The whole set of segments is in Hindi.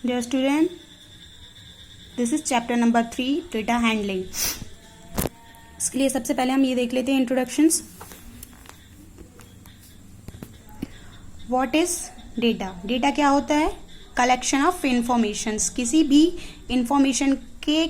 Dear student, this is chapter number 3, data handling. इसके लिए सबसे पहले हम ये देख लेते हैं introductions. What is data? Data क्या होता है? Collection of informations. किसी भी इंफॉर्मेशन के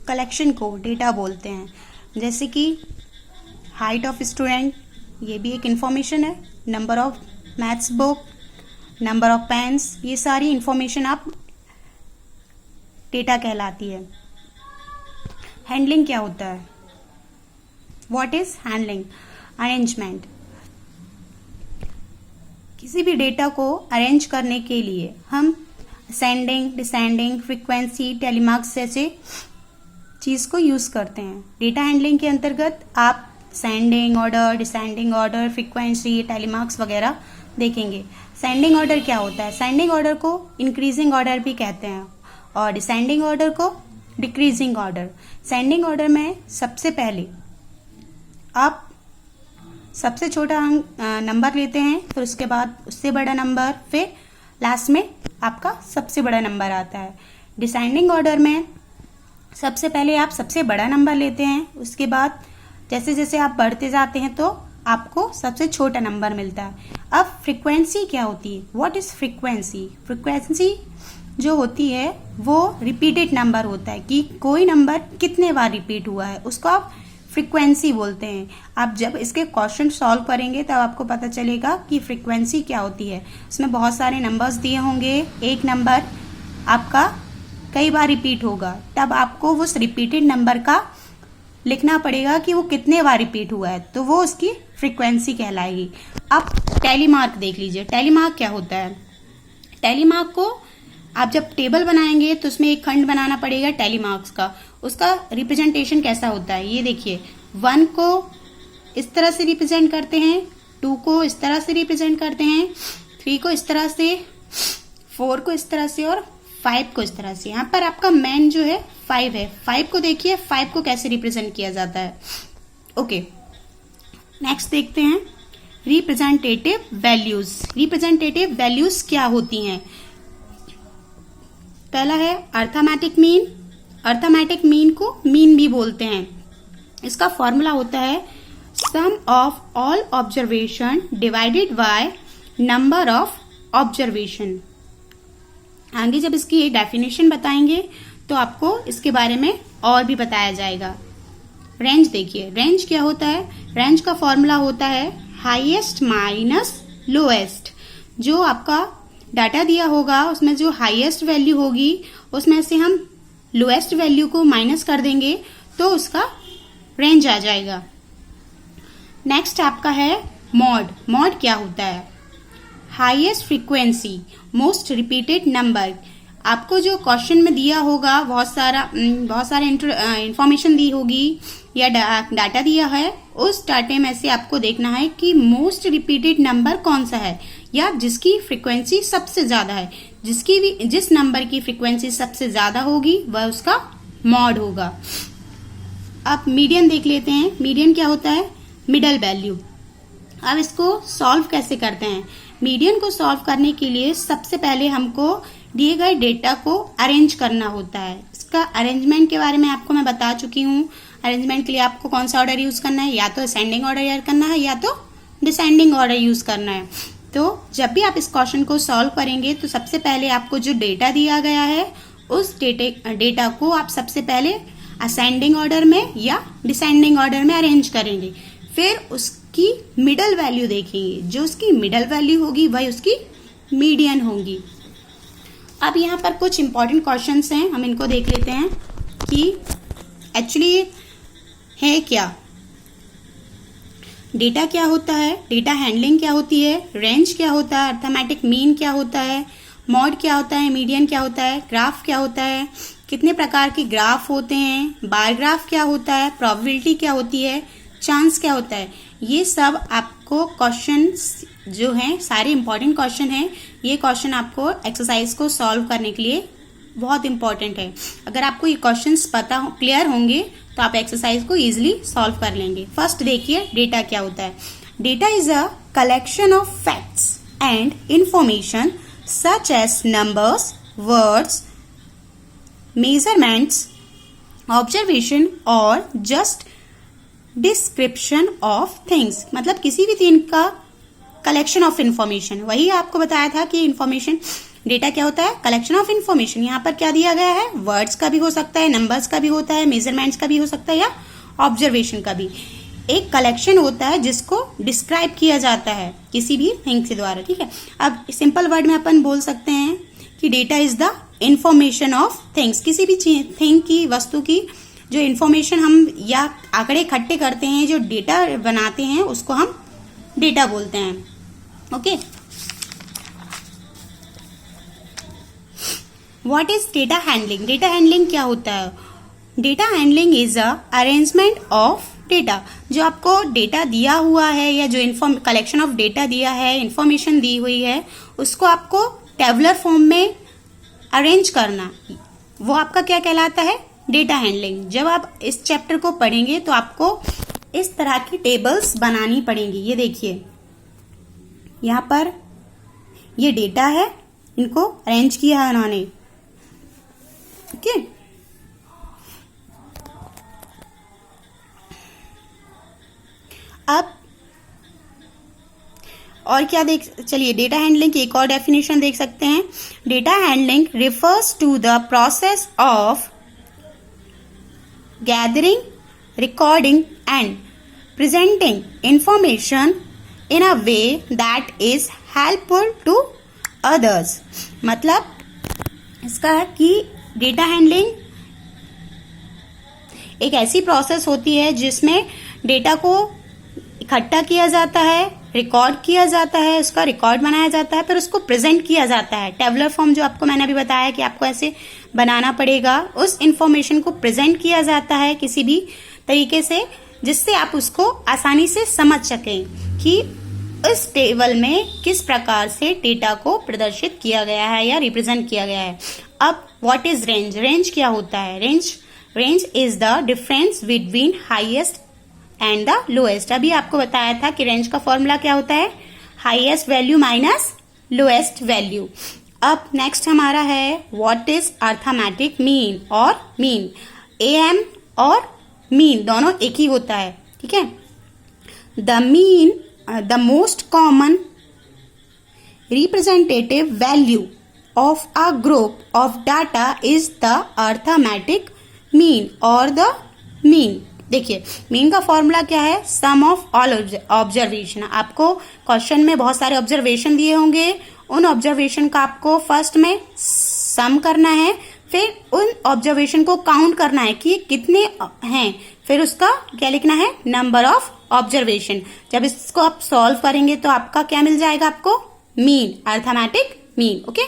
कलेक्शन को डेटा बोलते हैं. जैसे कि हाइट ऑफ स्टूडेंट, ये भी एक इंफॉर्मेशन है. Number of maths book, number of pens, ये सारी इंफॉर्मेशन आप डेटा कहलाती है. हैंडलिंग क्या होता है? What is handling? अरेंजमेंट. किसी भी डेटा को अरेंज करने के लिए हम असेंडिंग, डिसेंडिंग, फ्रीक्वेंसी, टेलीमार्क्स जैसे चीज को यूज करते हैं. डेटा हैंडलिंग के अंतर्गत आप sending order, descending order, frequency, telemarks वगैरह देखेंगे. सेंडिंग ऑर्डर क्या होता है? सेंडिंग ऑर्डर को इंक्रीजिंग ऑर्डर भी कहते हैं और डिसेंडिंग ऑर्डर को डिक्रीजिंग ऑर्डर. सेंडिंग ऑर्डर में सबसे पहले आप सबसे छोटा नंबर लेते हैं, फिर उसके बाद उससे बड़ा नंबर, फिर लास्ट में आपका सबसे बड़ा नंबर आता है. डिसेंडिंग ऑर्डर में सबसे पहले आप सबसे बड़ा नंबर लेते हैं, उसके बाद जैसे जैसे आप बढ़ते जाते हैं तो आपको सबसे छोटा नंबर मिलता है. अब फ्रीक्वेंसी क्या होती है? What is frequency? फ्रीक्वेंसी जो होती है वो रिपीटेड नंबर होता है कि कोई नंबर कितने बार रिपीट हुआ है, उसको आप फ्रीक्वेंसी बोलते हैं. आप जब इसके क्वेश्चन सॉल्व करेंगे तब आपको पता चलेगा कि फ्रीक्वेंसी क्या होती है. उसमें बहुत सारे नंबर्स दिए होंगे, एक नंबर आपका कई बार रिपीट होगा, तब आपको उस रिपीटेड नंबर का लिखना पड़ेगा कि वो कितने बार रिपीट हुआ है, तो वो उसकी फ्रीक्वेंसी कहलाएगी. अब टेलीमार्क देख लीजिए. टेलीमार्क क्या होता है? टेलीमार्क को आप जब टेबल बनाएंगे तो उसमें एक खंड बनाना पड़ेगा टेलीमार्क्स का. उसका रिप्रेजेंटेशन कैसा होता है? ये देखिए, 1 को इस तरह से रिप्रेजेंट करते हैं, 2 को इस तरह से रिप्रेजेंट करते हैं, 3 को इस तरह से, 4 को इस तरह से और 5 को इस तरह से. यहाँ पर आपका मेन जो है 5 है. 5 को देखिए, 5 को कैसे रिप्रेजेंट किया जाता है. ओके, नेक्स्ट देखते हैं रिप्रेजेंटेटिव वैल्यूज. रिप्रेजेंटेटिव वैल्यूज क्या होती हैं? पहला है अर्थमेटिक मीन. अर्थमेटिक मीन को मीन भी बोलते हैं. इसका फॉर्मूला होता है sum of all observation divided by number of observation. आगे जब इसकी डेफिनेशन बताएंगे तो आपको इसके बारे में और भी बताया जाएगा. रेंज देखिए, रेंज क्या होता है? रेंज का फॉर्मूला होता है हाईएस्ट माइनस लोएस्ट. जो आपका डाटा दिया होगा उसमें जो हाईएस्ट वैल्यू होगी उसमें से हम लोएस्ट वैल्यू को माइनस कर देंगे तो उसका रेंज आ जाएगा. नेक्स्ट आपका है मॉड. मॉड क्या होता है? Highest frequency most repeated number. आपको जो क्वेश्चन में दिया होगा बहुत सारे इंफॉर्मेशन दी होगी या डाटा दिया है, उस डाटे में से आपको देखना है कि मोस्ट रिपीटेड नंबर कौन सा है या जिसकी फ्रीक्वेंसी सबसे ज्यादा है. जिस नंबर की फ्रीक्वेंसी सबसे ज्यादा होगी वह उसका मॉड होगा. अब मीडियन देख लेते हैं. मीडियन क्या होता है? Middle value. अब इसको सॉल्व कैसे करते हैं? मीडियन को सॉल्व करने के लिए सबसे पहले हमको दिए गए डेटा को अरेंज करना होता है. इसका अरेंजमेंट के बारे में आपको मैं बता चुकी हूँ. अरेंजमेंट के लिए आपको कौन सा ऑर्डर यूज करना है? या तो असेंडिंग ऑर्डर यूज करना है या तो डिसेंडिंग ऑर्डर यूज करना है. तो जब भी आप इस क्वेश्चन को सॉल्व करेंगे तो सबसे पहले आपको जो डेटा दिया गया है उस डेटा को आप सबसे पहले असेंडिंग ऑर्डर में या डिसेंडिंग ऑर्डर में अरेंज करेंगे. फिर उसकी मिडल वैल्यू देखेंगे. जो उसकी मिडल वैल्यू होगी वही उसकी मीडियन होगी. अब यहाँ पर कुछ इंपॉर्टेंट क्वेश्चंस हैं, हम इनको देख लेते हैं कि एक्चुअली है क्या. डेटा क्या होता है? डेटा हैंडलिंग क्या होती है? रेंज क्या होता है? अर्थमेटिक मीन क्या होता है? मॉड क्या होता है? मीडियन क्या होता है? ग्राफ क्या होता है? कितने प्रकार के ग्राफ होते हैं? बार ग्राफ क्या होता है? प्रोबेबिलिटी क्या होती है? चांस क्या होता है? ये सब आपको क्वेश्चंस जो हैं सारे इंपॉर्टेंट क्वेश्चन हैं. ये क्वेश्चन आपको एक्सरसाइज को सॉल्व करने के लिए बहुत इंपॉर्टेंट है. अगर आपको ये क्वेश्चंस क्लियर होंगे तो आप एक्सरसाइज को इजीली सॉल्व कर लेंगे. फर्स्ट देखिए डेटा क्या होता है. Data is a collection of facts and information such as numbers, words, measurements, observation और जस्ट डिस्क्रिप्शन ऑफ थिंग्स। मतलब किसी भी चीज का कलेक्शन ऑफ इंफॉर्मेशन। वही आपको बताया था कि इंफॉर्मेशन डेटा क्या होता है, कलेक्शन ऑफ इंफॉर्मेशन। यहाँ पर क्या दिया गया है, वर्ड्स का भी हो सकता है, नंबर्स का भी होता है, मेजरमेंट्स का भी हो सकता है या ऑब्जर्वेशन का भी। एक कलेक्शन होता है जिसको डिस्क्राइब किया जाता है किसी भी थिंग के द्वारा। ठीक है, अब सिंपल वर्ड में अपन बोल सकते हैं कि data is the information of things. किसी भी थिंग की, वस्तु की जो इंफॉर्मेशन हम या आंकड़े इकट्ठे करते हैं, जो डेटा बनाते हैं, उसको हम डेटा बोलते हैं। Okay, what is data handling? Data handling क्या होता है? Data handling is a arrangement of data. जो आपको डेटा दिया हुआ है या जो कलेक्शन ऑफ डेटा दिया है, इंफॉर्मेशन दी हुई है, उसको आपको टेबुलर फॉर्म में अरेंज करना, वो आपका क्या कहलाता है, डेटा हैंडलिंग। जब आप इस चैप्टर को पढ़ेंगे तो आपको इस तरह की टेबल्स बनानी पड़ेंगी। ये देखिए, यहाँ पर ये डेटा है, इनको अरेंज किया है उन्होंने। ओके, अब और क्या चलिए डेटा हैंडलिंग की एक और डेफिनेशन देख सकते हैं। Data handling refers to the process of gathering, recording and presenting information in a way that is helpful to others। मतलब इसका है कि डेटा हैंडलिंग एक ऐसी प्रोसेस होती है जिसमें डेटा को इकट्ठा किया जाता है, रिकॉर्ड किया जाता है, उसका रिकॉर्ड बनाया जाता है, फिर उसको प्रेजेंट किया जाता है। टेबुलर फॉर्म जो आपको मैंने अभी बताया कि आपको ऐसे बनाना पड़ेगा, उस इंफॉर्मेशन को प्रेजेंट किया जाता है किसी भी तरीके से जिससे आप उसको आसानी से समझ सकें कि इस टेबल में किस प्रकार से डेटा को प्रदर्शित किया गया है या रिप्रेजेंट किया गया है। अब व्हाट इज रेंज? रेंज क्या होता है? Range is the difference between highest and the lowest. अभी आपको बताया था कि रेंज का फॉर्मूला क्या होता है, highest value minus lowest value. अब नेक्स्ट हमारा है व्हाट इज अर्थमेटिक मीन और मीन। एएम और मीन दोनों एक ही होता है। ठीक है, the mean the most common representative value of a group of data is the arithmetic mean or the mean। देखिए, मीन का फॉर्मूला क्या है, सम ऑफ ऑल ऑब्जर्वेशन। आपको क्वेश्चन में बहुत सारे ऑब्जर्वेशन दिए होंगे, उन ऑब्जर्वेशन का आपको फर्स्ट में सम करना है, फिर उन ऑब्जर्वेशन को काउंट करना है कि कितने हैं, फिर उसका क्या लिखना है, नंबर ऑफ ऑब्जर्वेशन। जब इसको आप सॉल्व करेंगे तो आपका क्या मिल जाएगा, आपको mean, arithmetic mean. Okay,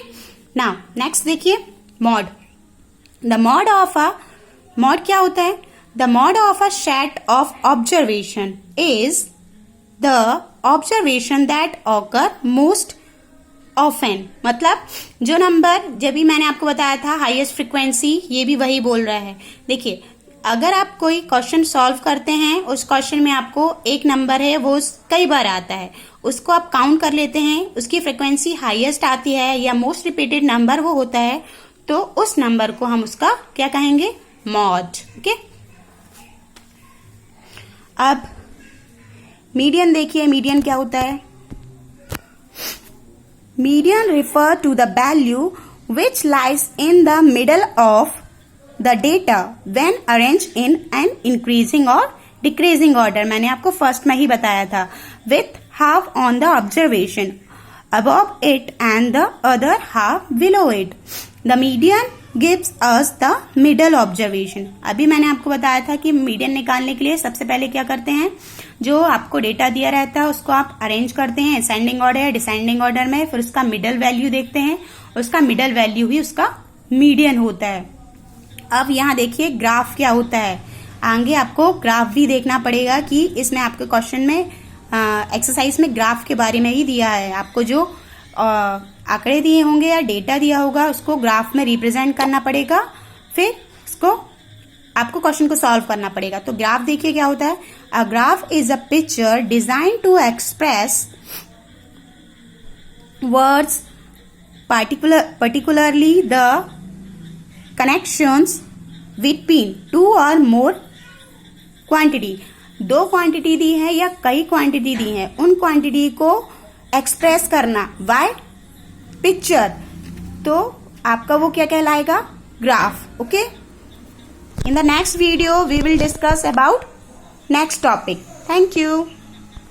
now next देखिए मॉड। द मॉड क्या होता है? The mod of a set of observation is the observation that occur most often. मतलब जो नंबर, जब भी मैंने आपको बताया था हाईएस्ट फ्रीक्वेंसी, ये भी वही बोल रहा है। देखिए, अगर आप कोई क्वेश्चन सॉल्व करते हैं, उस क्वेश्चन में आपको एक नंबर है, वो कई बार आता है, उसको आप काउंट कर लेते हैं, उसकी फ्रीक्वेंसी हाईएस्ट आती है या मोस्ट रिपीटेड नंबर वो होता है, तो उस नंबर को हम उसका क्या कहेंगे, मॉड। ओके, अब मीडियन देखिए, मीडियन क्या होता है? Median refer to the value which lies in the middle of the data when arranged in an increasing or decreasing order। मैंने आपको फर्स्ट में ही बताया था, with half on the observation above it and the other half below it। The median gives us the middle observation। अभी मैंने आपको बताया था कि मीडियन निकालने के लिए सबसे पहले क्या करते हैं, जो आपको डेटा दिया रहता है उसको आप अरेंज करते हैं असेंडिंग ऑर्डर या डिसेंडिंग ऑर्डर में, फिर उसका मिडल वैल्यू देखते हैं, उसका मिडल वैल्यू ही उसका मीडियन होता है। अब यहाँ देखिए ग्राफ क्या होता है, आगे आपको ग्राफ भी देखना पड़ेगा कि इसमें आपके क्वेश्चन में एक्सरसाइज में ग्राफ के बारे में ही दिया है। आपको जो आंकड़े दिए होंगे या डेटा दिया होगा उसको ग्राफ में रिप्रेजेंट करना पड़ेगा, फिर इसको आपको क्वेश्चन को सॉल्व करना पड़ेगा। तो ग्राफ देखिए क्या होता है, a graph is a picture design to express words particularly the connections between two or more quantity. दो क्वांटिटी दी है या कई क्वांटिटी दी है, उन क्वांटिटी को एक्सप्रेस करना बाय पिक्चर, तो आपका वो क्या कहलाएगा, graph. Okay. In the next video we will discuss about next topic. Thank you.